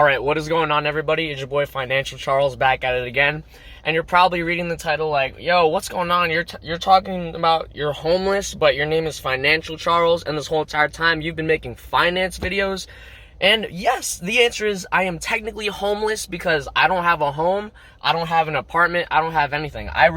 Alright, what is going on, everybody? It's your boy Financial Charles back at it again. And you're probably reading the title like, yo, what's going on? You're talking about you're homeless, but your name is Financial Charles, and this whole entire time you've been making finance videos. And yes, the answer is I am technically homeless because I don't have a home, I don't have an apartment, I don't have anything. I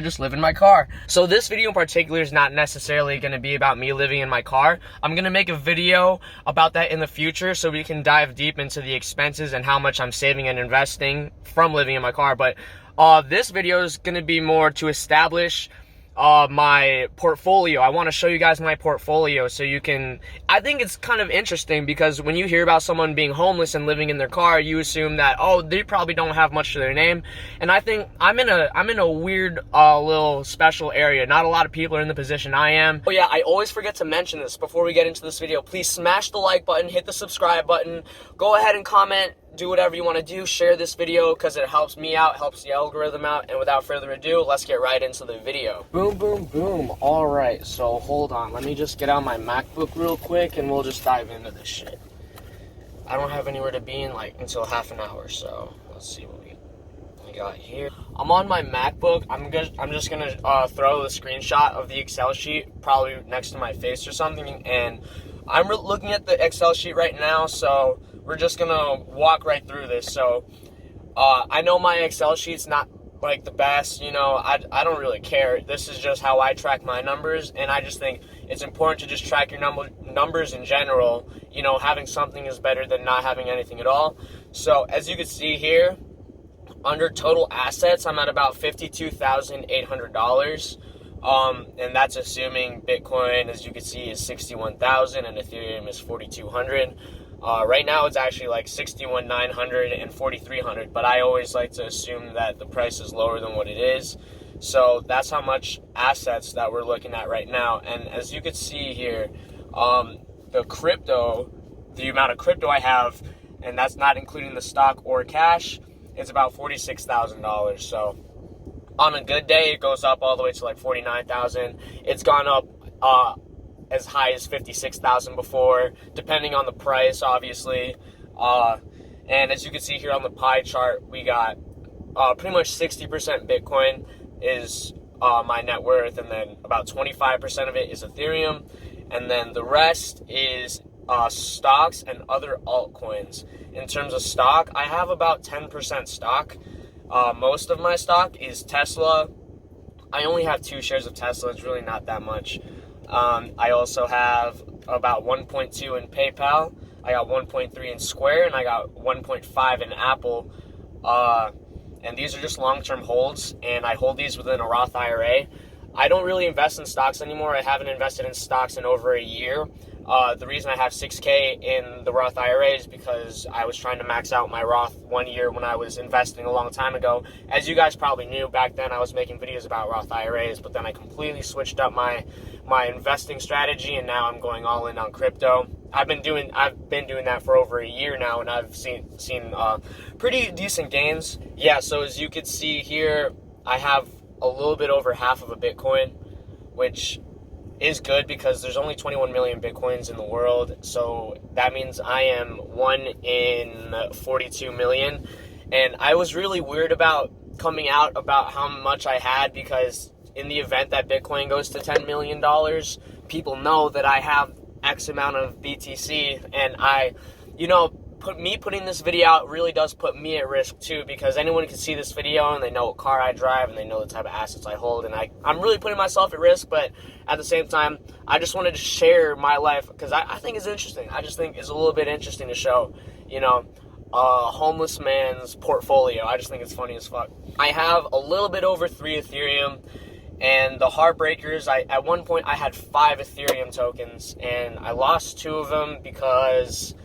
just live in my car. So this video in particular is not necessarily going to be about me living in my car. I'm going to make a video about that in the future so we can dive deep into the expenses and how much I'm saving and investing from living in my car. But this video is going to be more to establish my portfolio. I want to show you guys my portfolio so you can, I think it's kind of interesting because when you hear about someone being homeless and living in their car, you assume that, oh, they probably don't have much to their name. And I think I'm in a weird little special area. Not a lot of people are in the position I am. Oh yeah, I always forget to mention this before we get into this video. Please smash the like button, hit the subscribe button, go ahead and comment, do whatever you want to do, share this video because it helps me out, helps the algorithm out, and without further ado, let's get right into the video. Boom, boom, boom. Alright, so hold on. Let me just get out my MacBook real quick and we'll just dive into this shit. I don't have anywhere to be in until half an hour, so let's see what we got here. I'm on my MacBook. I'm just gonna throw the screenshot of the Excel sheet probably next to my face or something, and I'm looking at the Excel sheet right now, so we're just gonna walk right through this. So I know my Excel sheet's not like the best, you know, I don't really care. This is just how I track my numbers, and I just think it's important to just track your numbers in general. You know, having something is better than not having anything at all. So as you can see here, under total assets, I'm at about $52,800. And that's assuming Bitcoin, as you can see, is 61,000 and Ethereum is 4,200. Right now it's actually like 61,900 and 4,300, but I always like to assume that the price is lower than what it is. So that's how much assets that we're looking at right now. And as you can see here, the amount of crypto I have, and that's not including the stock or cash, it's about $46,000. So on a good day, it goes up all the way to like 49,000. It's gone up as high as 56,000 before, depending on the price, obviously. And as you can see here on the pie chart, we got pretty much 60% Bitcoin is my net worth, and then about 25% of it is Ethereum, and then the rest is stocks and other altcoins. In terms of stock, I have about 10% stock. Most of my stock is Tesla. I only have 2 shares of Tesla. It's really not that much. I also have about 1.2 in PayPal. I got 1.3 in Square, and I got 1.5 in Apple. And these are just long-term holds, and I hold these within a Roth IRA. I don't really invest in stocks anymore. I haven't invested in stocks in over a year. The reason I have $6K in the Roth IRA is because I was trying to max out my Roth 1 year when I was investing a long time ago. As you guys probably knew, back then I was making videos about Roth IRAs, but then I completely switched up my investing strategy, and now I'm going all in on crypto. I've been doing that for over a year now, and I've seen pretty decent gains. Yeah, so as you can see here, I have a little bit over half of a Bitcoin, which is good because there's only 21 million Bitcoins in the world. So that means I am 1 in 42 million. And I was really weird about coming out about how much I had, because in the event that Bitcoin goes to $10 million, people know that I have X amount of BTC, and putting this video out really does put me at risk too, because anyone can see this video and they know what car I drive and they know the type of assets I hold, and I'm really putting myself at risk. But at the same time, I just wanted to share my life because I think it's interesting. I just think it's a little bit interesting to show, a homeless man's portfolio. I just think it's funny as fuck. I have a little bit over 3 Ethereum, and the heartbreakers, at one point I had 5 Ethereum tokens, and I lost 2 of them because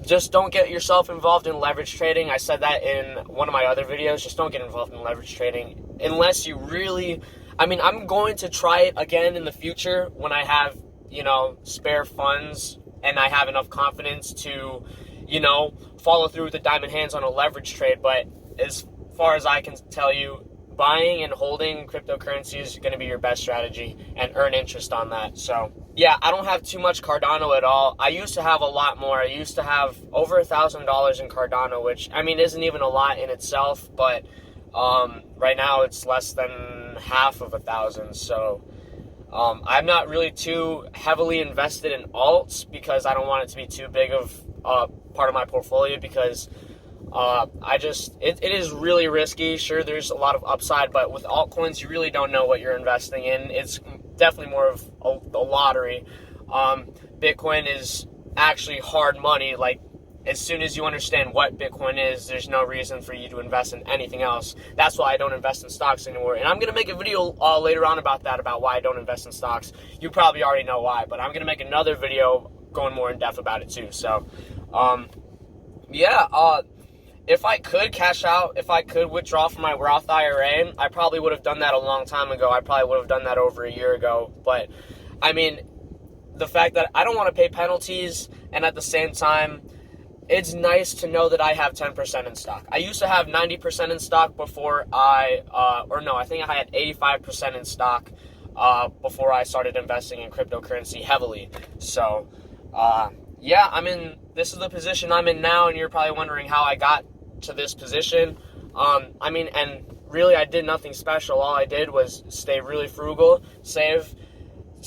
just don't get yourself involved in leverage trading. I said that in one of my other videos. Just don't get involved in leverage trading unless you really, I'm going to try it again in the future when I have, spare funds and I have enough confidence to, follow through with the diamond hands on a leverage trade. But as far as I can tell you, buying and holding cryptocurrency is going to be your best strategy and earn interest on that. So yeah, I don't have too much Cardano at all. I used to have a lot more. I used to have over $1,000 in Cardano, which I mean isn't even a lot in itself, but right now it's less than half of 1,000. So I'm not really too heavily invested in alts because I don't want it to be too big of part of my portfolio, because it is really risky. Sure, there's a lot of upside, but with altcoins, you really don't know what you're investing in. It's definitely more of a lottery. Bitcoin is actually hard money. Like, as soon as you understand what Bitcoin is, there's no reason for you to invest in anything else. That's why I don't invest in stocks anymore. And I'm going to make a video later on about that, about why I don't invest in stocks. You probably already know why, but I'm going to make another video going more in depth about it too. So, if I could cash out, if I could withdraw from my Roth IRA, I probably would have done that a long time ago. I probably would have done that over a year ago. But, I mean, the fact that I don't want to pay penalties, and at the same time, it's nice to know that I have 10% in stock. I used to have 90% in stock before I think I had 85% in stock before I started investing in cryptocurrency heavily. So, yeah, this is the position I'm in now, and you're probably wondering how I got to this position. And really I did nothing special. All I did was stay really frugal, save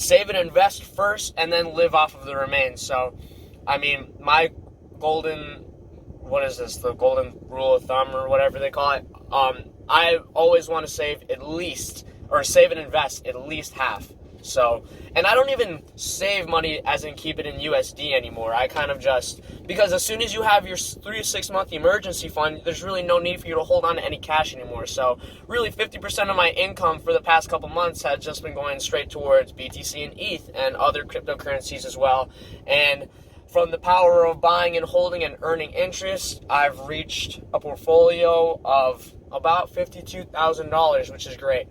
and invest first, and then live off of the remains. So, my golden, the golden rule of thumb or whatever they call it, I always want to save and invest at least half. So, and I don't even save money as in keep it in USD anymore. I kind of just, because as soon as you have your 3 to 6 month emergency fund, there's really no need for you to hold on to any cash anymore. So really 50% of my income for the past couple months has just been going straight towards BTC and ETH and other cryptocurrencies as well. And from the power of buying and holding and earning interest, I've reached a portfolio of about $52,000, which is great.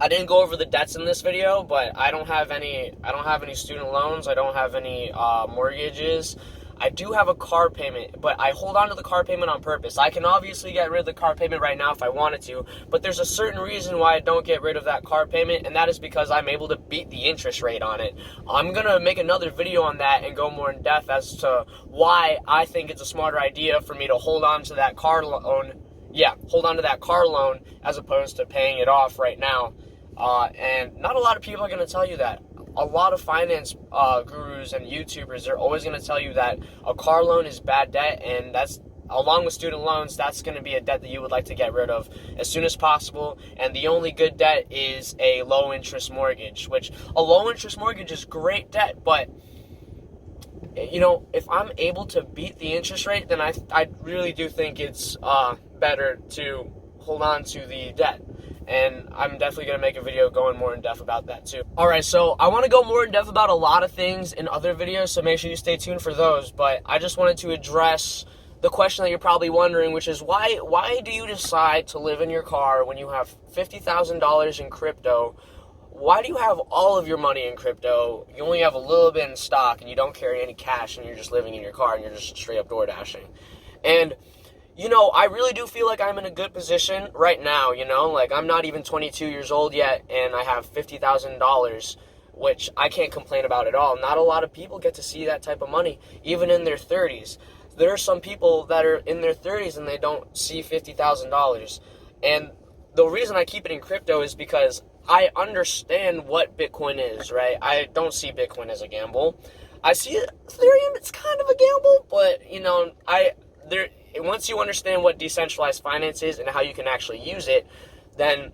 I didn't go over the debts in this video, but I don't have any student loans. I don't have any mortgages. I do have a car payment, but I hold on to the car payment on purpose. I can obviously get rid of the car payment right now if I wanted to, but there's a certain reason why I don't get rid of that car payment, and that is because I'm able to beat the interest rate on it. I'm going to make another video on that and go more in depth as to why I think it's a smarter idea for me to hold on to that car loan. Yeah, hold on to that car loan as opposed to paying it off right now. And not a lot of people are going to tell you that. A lot of finance gurus and YouTubers are always going to tell you that a car loan is bad debt, and that's, along with student loans, that's going to be a debt that you would like to get rid of as soon as possible. And the only good debt is a low interest mortgage, which a low interest mortgage is great debt, but if I'm able to beat the interest rate, then I really do think it's better to hold on to the debt. And I'm definitely going to make a video going more in depth about that too. Alright, so I want to go more in depth about a lot of things in other videos, so make sure you stay tuned for those. But I just wanted to address the question that you're probably wondering, which is why do you decide to live in your car when you have $50,000 in crypto? Why do you have all of your money in crypto? You only have a little bit in stock, and you don't carry any cash, and you're just living in your car, and you're just straight up door dashing. And I really do feel like I'm in a good position right now, like I'm not even 22 years old yet, and I have $50,000, which I can't complain about at all. Not a lot of people get to see that type of money, even in their 30s. There are some people that are in their 30s and they don't see $50,000. And the reason I keep it in crypto is because I understand what Bitcoin is, right? I don't see Bitcoin as a gamble. I see Ethereum, it's kind of a gamble, but, once you understand what decentralized finance is and how you can actually use it, then,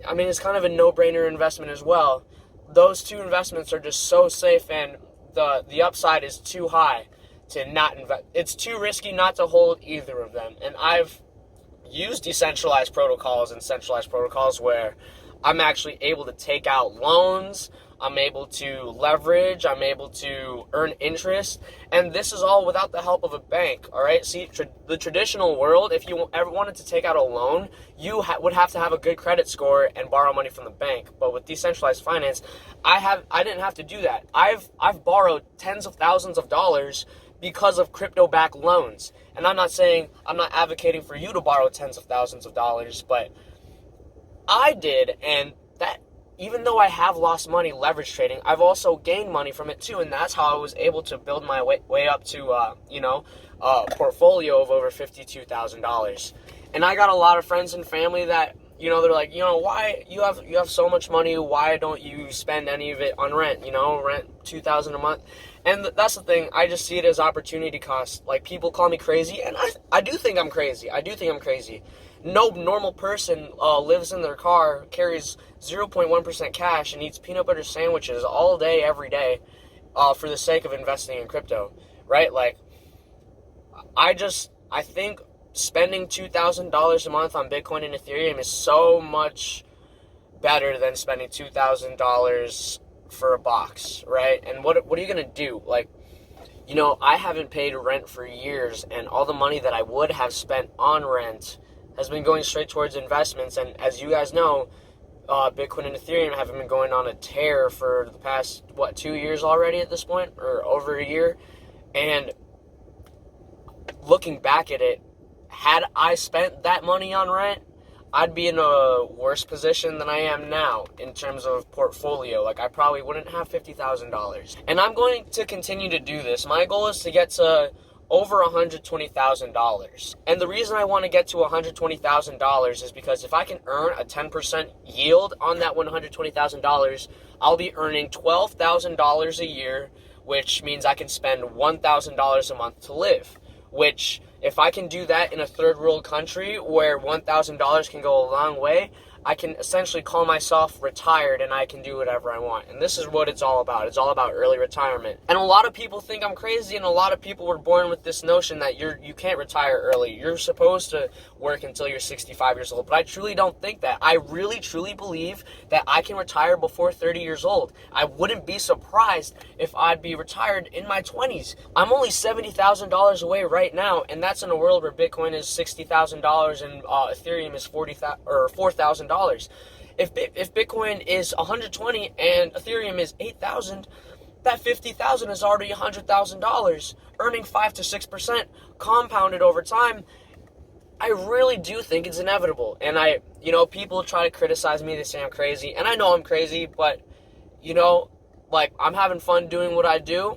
it's kind of a no-brainer investment as well. Those two investments are just so safe, and the upside is too high to not invest. It's too risky not to hold either of them. And I've used decentralized protocols and centralized protocols where I'm actually able to take out loans, I'm able to leverage, I'm able to earn interest, and this is all without the help of a bank, all right? See, the traditional world, if you ever wanted to take out a loan, you would have to have a good credit score and borrow money from the bank. But with decentralized finance, I didn't have to do that. I've borrowed tens of thousands of dollars because of crypto-backed loans. And I'm not advocating for you to borrow tens of thousands of dollars, but I did, and that, even though I have lost money leverage trading, I've also gained money from it too, and that's how I was able to build my way up to, a portfolio of over $52,000. And I got a lot of friends and family that, they're like, why you have so much money? Why don't you spend any of it on rent? Rent $2,000 a month. And that's the thing. I just see it as opportunity cost. Like, people call me crazy, and I do think I'm crazy. No normal person lives in their car, carries 0.1% cash, and eats peanut butter sandwiches all day, every day, for the sake of investing in crypto, right? Like, I think spending $2,000 a month on Bitcoin and Ethereum is so much better than spending $2,000 for a box, right? And what are you gonna do? Like, I haven't paid rent for years, and all the money that I would have spent on rent has been going straight towards investments. And as you guys know, Bitcoin and Ethereum have been going on a tear for the past 2 years already at this point, or over a year. And looking back at it, had I spent that money on rent, I'd be in a worse position than I am now in terms of portfolio. Like, I probably wouldn't have $50,000. And I'm going to continue to do this. My goal is to get to over $120,000. And the reason I want to get to $120,000 is because if I can earn a 10% yield on that $120,000, I'll be earning $12,000 a year, which means I can spend $1,000 a month to live. Which, if I can do that in a third world country where $1,000 can go a long way, I can essentially call myself retired, and I can do whatever I want. And this is what it's all about. It's all about early retirement. And a lot of people think I'm crazy, and a lot of people were born with this notion that you can't retire early. You're supposed to work until you're 65 years old. But I truly don't think that. I really, truly believe that I can retire before 30 years old. I wouldn't be surprised if I'd be retired in my 20s. I'm only $70,000 away right now, and that's in a world where Bitcoin is $60,000 and Ethereum is $4,000. If Bitcoin is 120 and Ethereum is 8,000, that 50,000 is already $100,000, earning 5 to 6% compounded over time. I really do think it's inevitable. And people try to criticize me. They say I'm crazy, and I know I'm crazy, but I'm having fun doing what I do.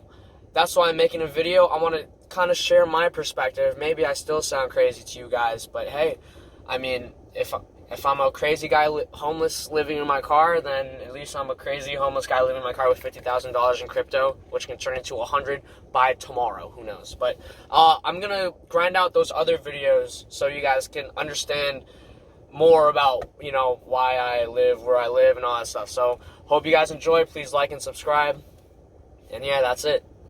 That's why I'm making a video. I want to kind of share my perspective. Maybe I still sound crazy to you guys, but hey, if I'm a crazy guy homeless living in my car, then at least I'm a crazy homeless guy living in my car with $50,000 in crypto, which can turn into 100 by tomorrow. Who knows? But I'm going to grind out those other videos so you guys can understand more about, why I live, where I live, and all that stuff. So hope you guys enjoy. Please like and subscribe. And yeah, that's it.